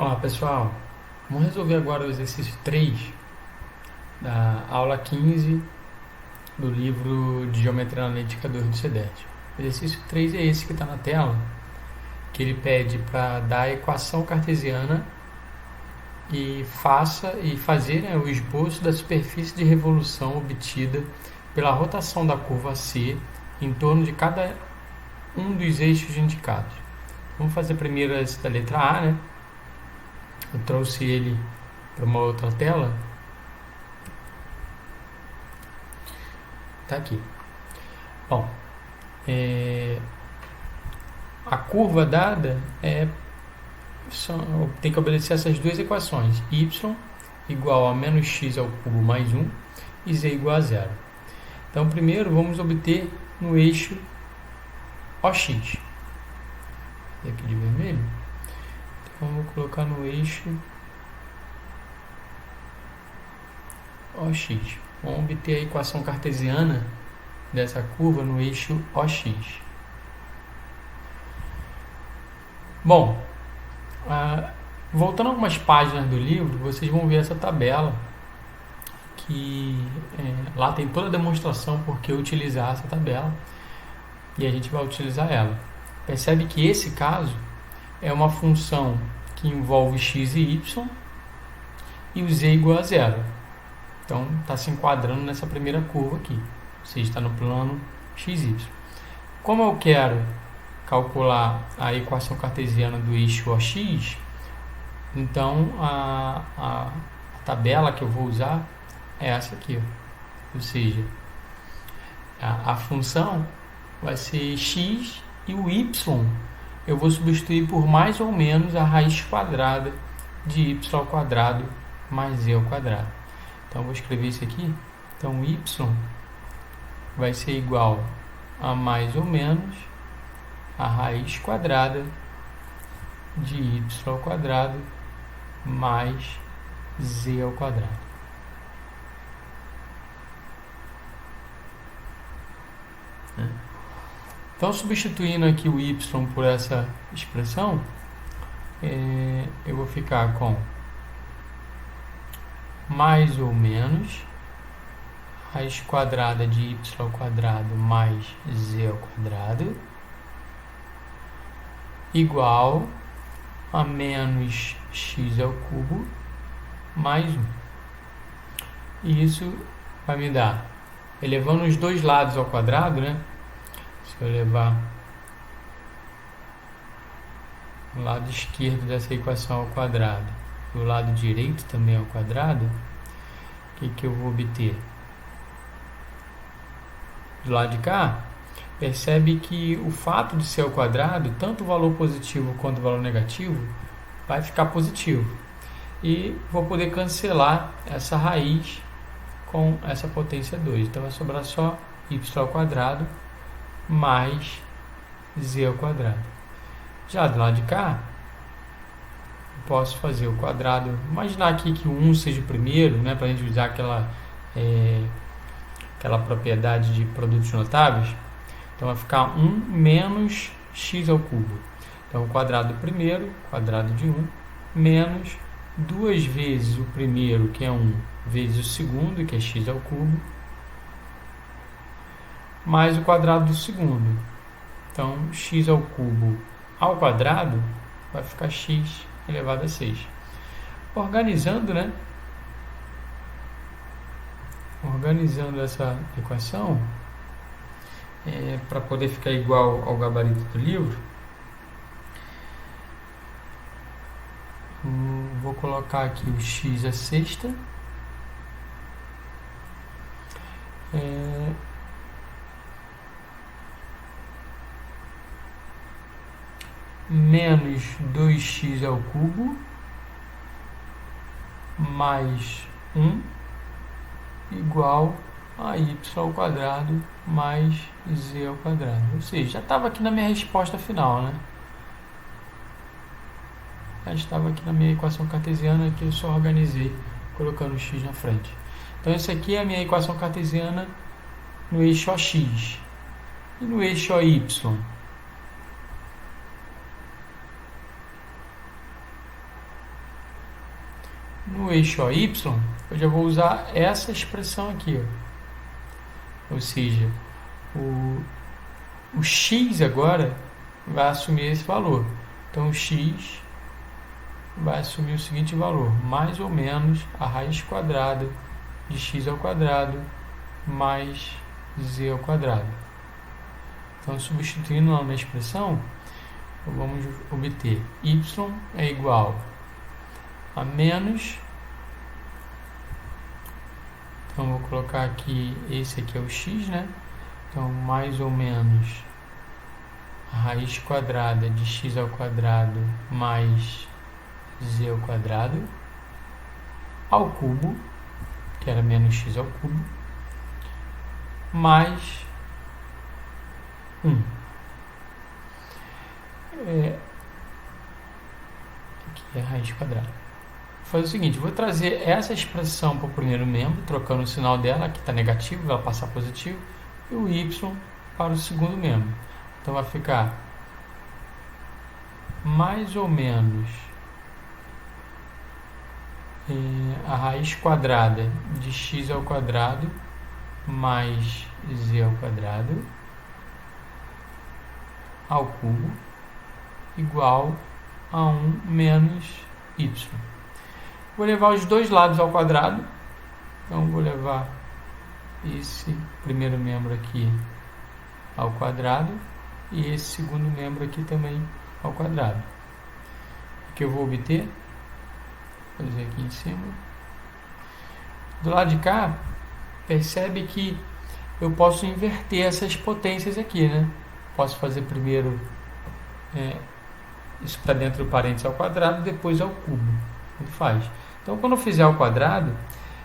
Olá pessoal, vamos resolver agora o exercício 3 da aula 15 do livro de Geometria Analítica 2 do CEDERJ. O exercício 3 é esse que está na tela, que ele pede para dar a equação cartesiana e fazer o esboço da superfície de revolução obtida pela rotação da curva C em torno de cada um dos eixos indicados. Vamos fazer primeiro esse da letra A, né? Eu trouxe ele para uma outra tela. Está aqui. Bom, a curva dada tem que obedecer essas duas equações: y igual a menos x ao cubo mais 1 e z igual a 0. Então, primeiro vamos obter no eixo OX. E aqui de vermelho. Então, vou colocar no eixo OX. Vamos obter a equação cartesiana dessa curva no eixo OX. Bom, voltando algumas páginas do livro, vocês vão ver essa tabela que lá tem toda a demonstração por que utilizar essa tabela e a gente vai utilizar ela. Percebe que esse caso é uma função que envolve x e y e o z igual a 0. Então, está se enquadrando nessa primeira curva aqui. Ou seja, está no plano xy. Como eu quero calcular a equação cartesiana do eixo OX, então a tabela que eu vou usar é essa aqui. Ou seja, a função vai ser x e o y eu vou substituir por mais ou menos a raiz quadrada de y ao quadrado mais z ao quadrado. Então, vou escrever isso aqui. Então, y vai ser igual a mais ou menos a raiz quadrada de y ao quadrado mais z ao quadrado. Então, substituindo aqui o y por essa expressão, eu vou ficar com mais ou menos raiz quadrada de y ao quadrado mais z ao quadrado igual a menos x ao cubo mais 1. E isso vai me dar, elevando os dois lados ao quadrado, né? Se eu levar o lado esquerdo dessa equação ao quadrado e o lado direito também ao quadrado, o que eu vou obter? Do lado de cá, percebe que o fato de ser ao quadrado, tanto o valor positivo quanto o valor negativo, vai ficar positivo. E vou poder cancelar essa raiz com essa potência 2. Então, vai sobrar só y ao quadrado mais z ao quadrado. Já do lado de cá, posso fazer o quadrado, imaginar aqui que o 1 seja o primeiro, né, para a gente usar aquela propriedade de produtos notáveis. Então, vai ficar 1 menos x ao cubo. Então, o quadrado do primeiro, quadrado de 1, menos 2 vezes o primeiro, que é 1, vezes o segundo, que é x ao cubo, mais o quadrado do segundo. Então, x ao cubo ao quadrado vai ficar x elevado a 6. Organizando, né? Organizando essa equação, para poder ficar igual ao gabarito do livro, vou colocar aqui o x à sexta, menos 2x ao cubo mais 1 igual a y ao quadrado mais z ao quadrado. Ou seja, já estava aqui na minha resposta final, né? Já estava aqui na minha equação cartesiana, que eu só organizei colocando o x na frente. Então, essa aqui é a minha equação cartesiana no eixo OX. E no eixo OY? No eixo OY, eu já vou usar essa expressão aqui, ó. Ou seja, o x agora vai assumir esse valor. Então, o x vai assumir o seguinte valor, mais ou menos a raiz quadrada de x ao quadrado mais z ao quadrado. Então, substituindo lá na expressão, vamos obter y é igual a menos, então vou colocar aqui, esse aqui é o x, né? Então, mais ou menos a raiz quadrada de x ao quadrado mais z ao quadrado ao cubo, que era menos x ao cubo, mais 1. Aqui é a raiz quadrada. Vou fazer o seguinte, vou trazer essa expressão para o primeiro membro, trocando o sinal dela, aqui está negativo, vai passar positivo, e o y para o segundo membro. Então vai ficar mais ou menos a raiz quadrada de x ao quadrado mais z ao quadrado ao cubo igual a 1 menos y. Vou levar os dois lados ao quadrado, então vou levar esse primeiro membro aqui ao quadrado e esse segundo membro aqui também ao quadrado. O que eu vou obter? Vou fazer aqui em cima. Do lado de cá, percebe que eu posso inverter essas potências aqui, né? Posso fazer primeiro isso para dentro do parênteses ao quadrado, depois ao cubo. Tanto faz. Então, quando eu fizer ao quadrado,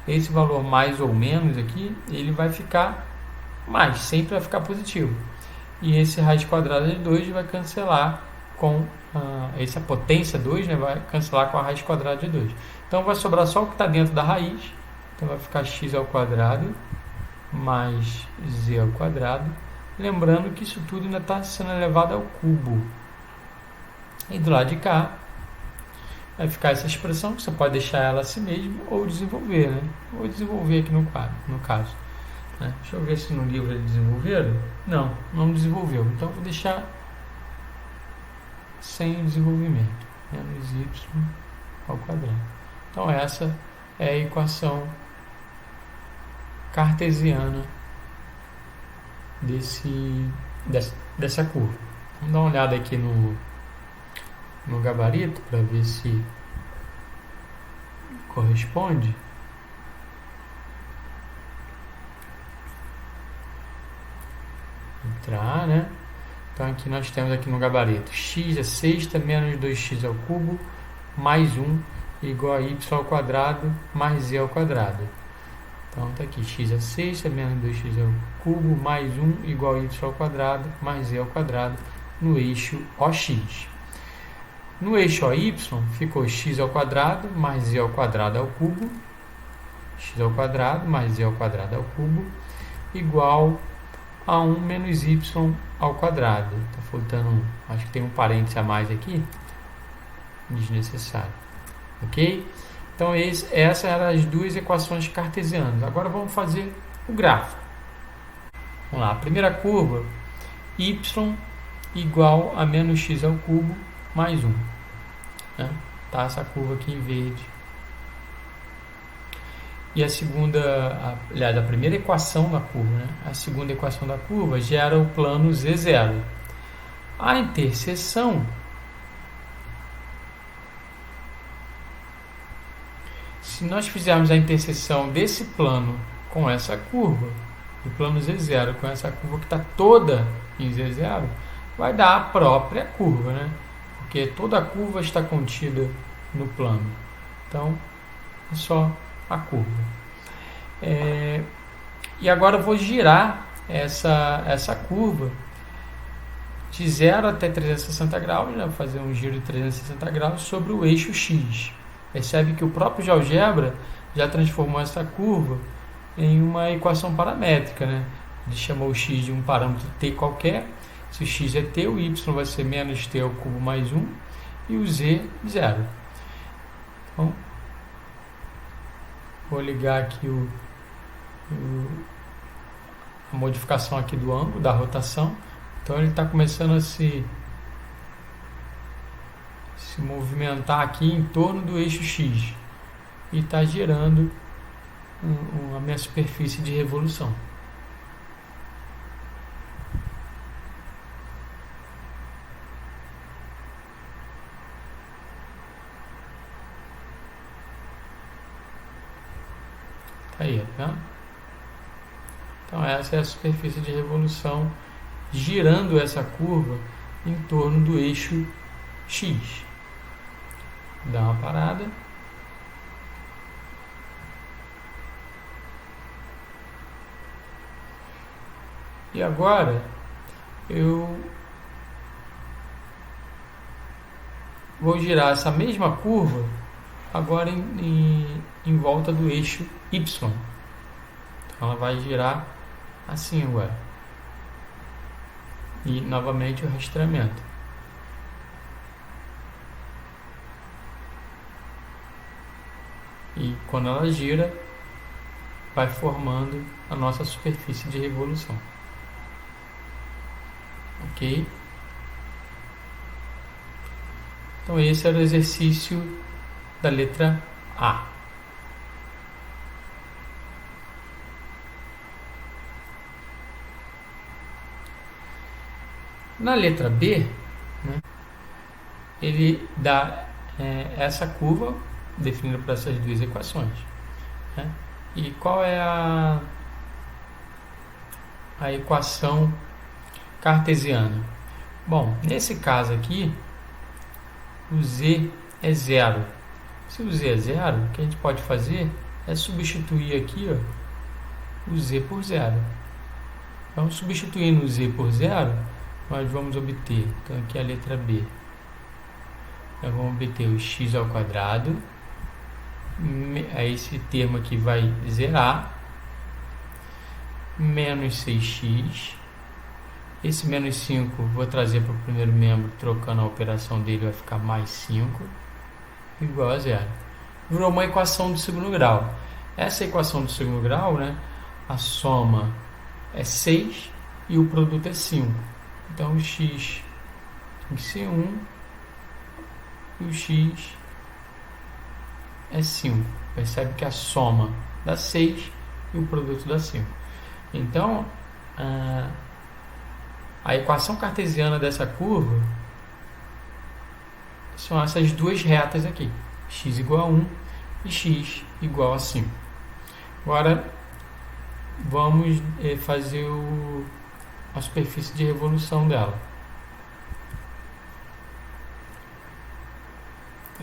esse valor mais ou menos aqui, ele vai ficar mais, sempre vai ficar positivo. E esse raiz quadrada de 2 vai cancelar com essa potência 2, né, vai cancelar com a raiz quadrada de 2. Então vai sobrar só o que está dentro da raiz. Então vai ficar x ao quadrado mais z ao quadrado. Lembrando que isso tudo ainda está sendo elevado ao cubo. E do lado de cá vai ficar essa expressão, que você pode deixar ela assim mesmo ou desenvolver, né? Vou desenvolver aqui no quadro, no caso. Deixa eu ver se no livro eles desenvolveram. Não desenvolveu. Então vou deixar sem desenvolvimento. Menos y ao quadrado. Então essa é a equação cartesiana dessa curva. Vamos dar uma olhada aqui no gabarito para ver se corresponde. Entrar, né? Então aqui nós temos aqui no gabarito x é sexta menos 2x ao cubo mais 1 igual a y ao quadrado mais z ao quadrado. Então está aqui x é sexta menos 2x ao cubo mais 1 igual a y ao quadrado mais z ao quadrado no eixo OX. No eixo OY ficou x ao quadrado mais z ao quadrado ao cubo, x ao quadrado mais z ao quadrado ao cubo igual a 1 menos y ao quadrado. Está faltando, acho que tem um parênteses a mais aqui, desnecessário. Ok? Então essas eram as duas equações cartesianas. Agora vamos fazer o gráfico. Vamos lá, a primeira curva, y igual a menos x ao cubo mais 1. Tá essa curva aqui em verde. E a segunda, aliás, a primeira equação da curva, né? A segunda equação da curva gera o plano Z0. A interseção, se nós fizermos a interseção desse plano com essa curva, do plano Z0 com essa curva que está toda em Z0, vai dar a própria curva, né? Porque toda a curva está contida no plano. Então, é só a curva. E agora eu vou girar essa curva de 0 até 360 graus, né? Vou fazer um giro de 360 graus sobre o eixo X. Percebe que o próprio GeoGebra já transformou essa curva em uma equação paramétrica, né? Ele chamou o x de um parâmetro t qualquer. Se o x é t, o y vai ser menos t ao cubo mais 1 e o z 0. Então, Vou ligar aqui a modificação aqui do ângulo, da rotação. Então ele está começando a se movimentar aqui em torno do eixo X e está gerando a minha superfície de revolução. Tá aí, tá vendo? Então essa é a superfície de revolução girando essa curva em torno do eixo X. Dá uma parada. E agora eu vou girar essa mesma curva agora em volta do eixo Y. Então ela vai girar assim agora. E novamente o rastreamento. E quando ela gira, vai formando a nossa superfície de revolução. Ok? Então esse era o exercício da letra A. Na letra B, né, ele dá essa curva definida por essas duas equações. Né? E qual é a equação cartesiana? Bom, nesse caso aqui, o z é zero. Se o z é zero, o que a gente pode fazer é substituir aqui, ó, o z por zero. Então, substituindo o z por zero, nós vamos obter, então aqui é a letra B, nós vamos obter o x ao quadrado, esse termo aqui vai zerar, menos 6x, esse menos 5 vou trazer para o primeiro membro, trocando a operação dele vai ficar mais 5, igual a zero. Virou uma equação do segundo grau. Essa equação do segundo grau, né, a soma é 6 e o produto é 5. Então o x tem que ser 1 e o x é 5. Percebe que a soma dá 6 e o produto dá 5. Então a equação cartesiana dessa curva são essas duas retas aqui, x igual a 1 e x igual a 5. Agora vamos fazer a superfície de revolução dela.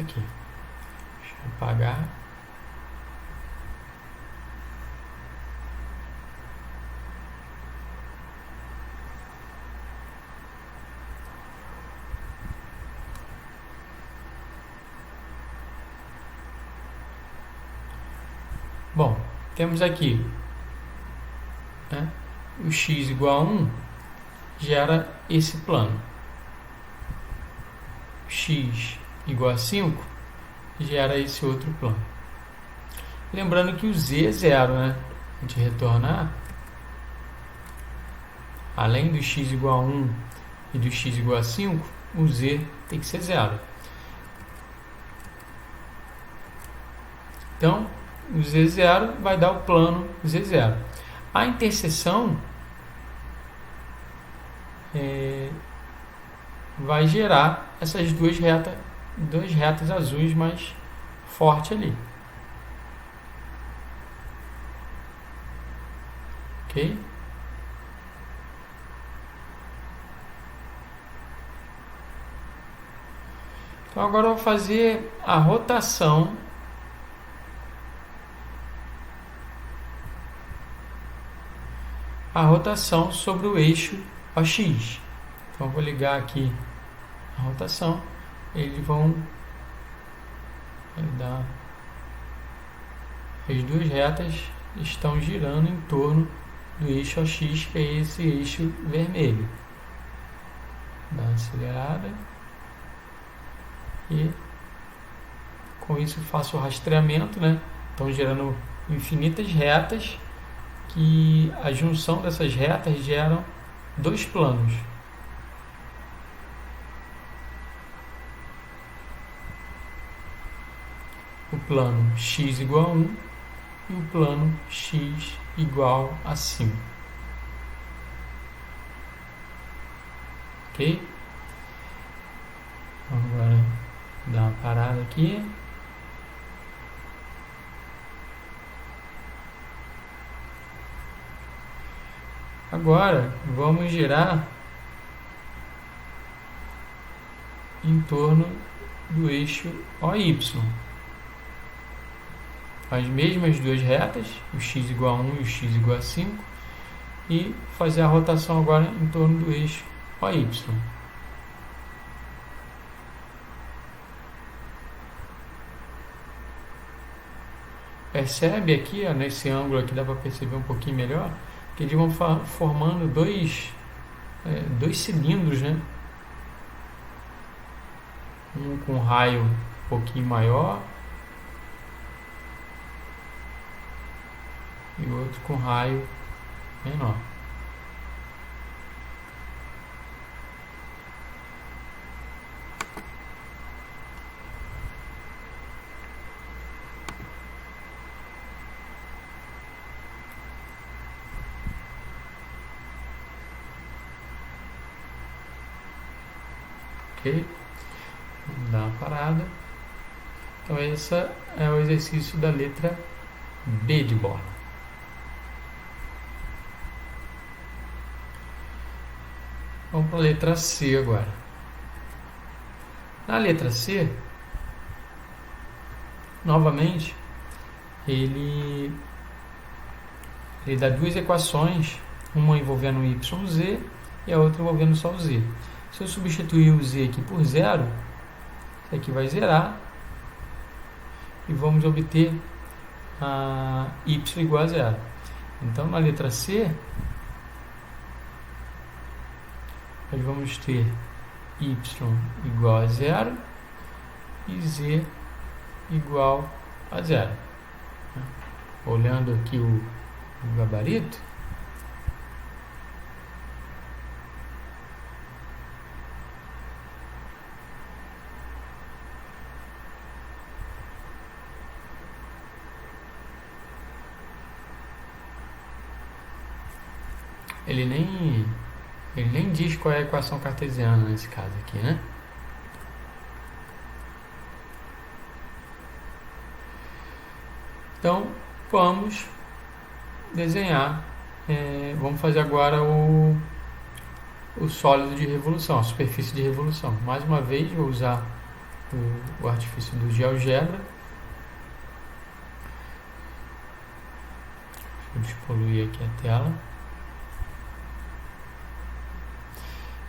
Aqui. Deixa eu apagar. Bom, temos aqui, né, o x igual a 1 gera esse plano. X igual a 5 gera esse outro plano. Lembrando que o z é zero, né? A gente retornar, além do x igual a 1 e do x igual a 5, o z tem que ser zero. Então, o z0 vai dar o plano z0. A interseção vai gerar essas duas retas azuis mais forte ali. Ok? Então agora eu vou fazer a rotação sobre o eixo OX. Então eu vou ligar aqui a rotação, eles vão dar, as duas retas estão girando em torno do eixo OX, que é esse eixo vermelho. Dá uma acelerada e com isso faço o rastreamento, né? Estão gerando infinitas retas que a junção dessas retas geram dois planos. O plano x igual a 1 e o plano x igual a 5. Ok? Vamos agora dar uma parada aqui. Agora vamos girar em torno do eixo OY. As mesmas duas retas, o x igual a 1 e o x igual a 5, e fazer a rotação agora em torno do eixo OY. Percebe aqui, ó, nesse ângulo aqui dá para perceber um pouquinho melhor, que eles vão formando dois cilindros, né? Um com raio um pouquinho maior e o outro com raio menor. Ok? Vamos dar uma parada. Então esse é o exercício da letra B de bola. Vamos para a letra C agora. Na letra C, novamente, ele dá duas equações, uma envolvendo YZ e a outra envolvendo só o Z. Se eu substituir o Z aqui por zero, isso aqui vai zerar e vamos obter a Y igual a zero. Então, na letra C, nós vamos ter Y igual a zero e Z igual a zero. Olhando aqui o gabarito, ele nem diz qual é a equação cartesiana nesse caso aqui, né? Então, vamos desenhar, vamos fazer agora o sólido de revolução, a superfície de revolução. Mais uma vez, vou usar o artifício do GeoGebra. Deixa eu despoluir aqui a tela.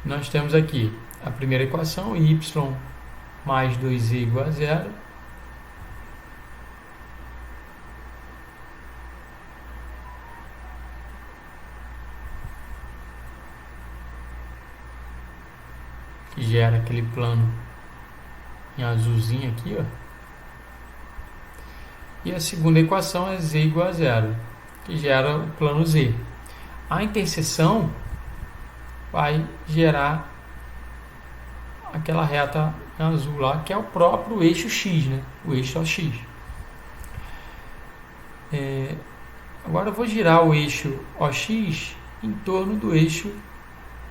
Nós temos aqui a primeira equação, y mais 2z igual a zero. Que gera aquele plano em azulzinho aqui, ó. E a segunda equação é z igual a zero, que gera o plano z. A interseção vai gerar aquela reta azul lá, que é o próprio eixo x, né? O eixo OX. Agora eu vou girar o eixo OX em torno do eixo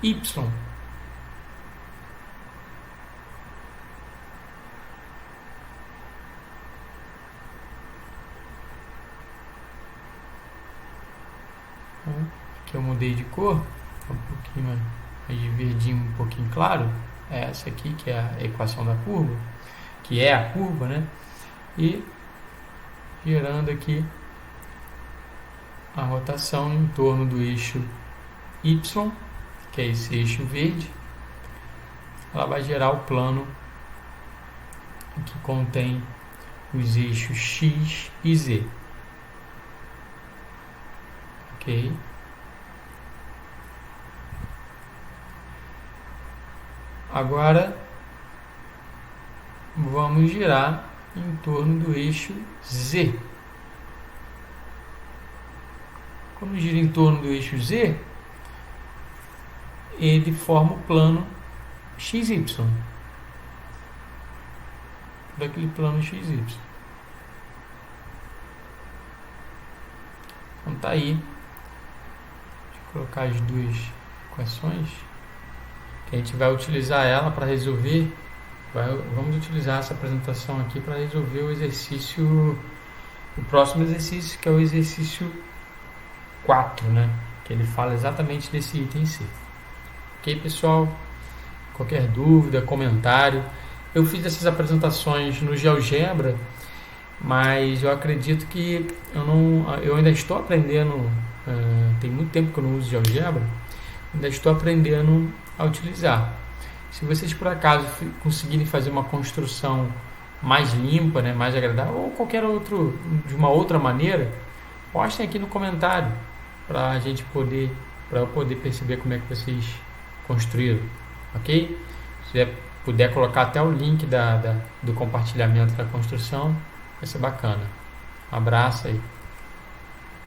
Y. Aqui eu mudei de cor, um pouquinho mais de verdinho, um pouquinho claro. É essa aqui que é a equação da curva, que é a curva, né? E gerando aqui a rotação em torno do eixo Y, que é esse eixo verde. Ela vai gerar o plano que contém os eixos X e Z. Ok? Agora vamos girar em torno do eixo Z. Quando gira em torno do eixo Z, ele forma o plano XY. Daquele plano XY. Então tá aí. Deixa eu colocar as duas equações. Que a gente vai utilizar ela para resolver. Vamos utilizar essa apresentação aqui para resolver o exercício. O próximo exercício, que é o exercício 4, né? Que ele fala exatamente desse item C. Ok, pessoal? Qualquer dúvida, comentário. Eu fiz essas apresentações no GeoGebra, mas eu acredito que eu ainda estou aprendendo. Tem muito tempo que eu não uso GeoGebra, ainda estou aprendendo a utilizar. Se vocês por acaso conseguirem fazer uma construção mais limpa, né, mais agradável, ou qualquer outro de uma outra maneira, postem aqui no comentário para a gente poder, para eu poder perceber como é que vocês construíram, ok? Se puder colocar até o link do compartilhamento da construção, vai ser bacana. Um abraço aí.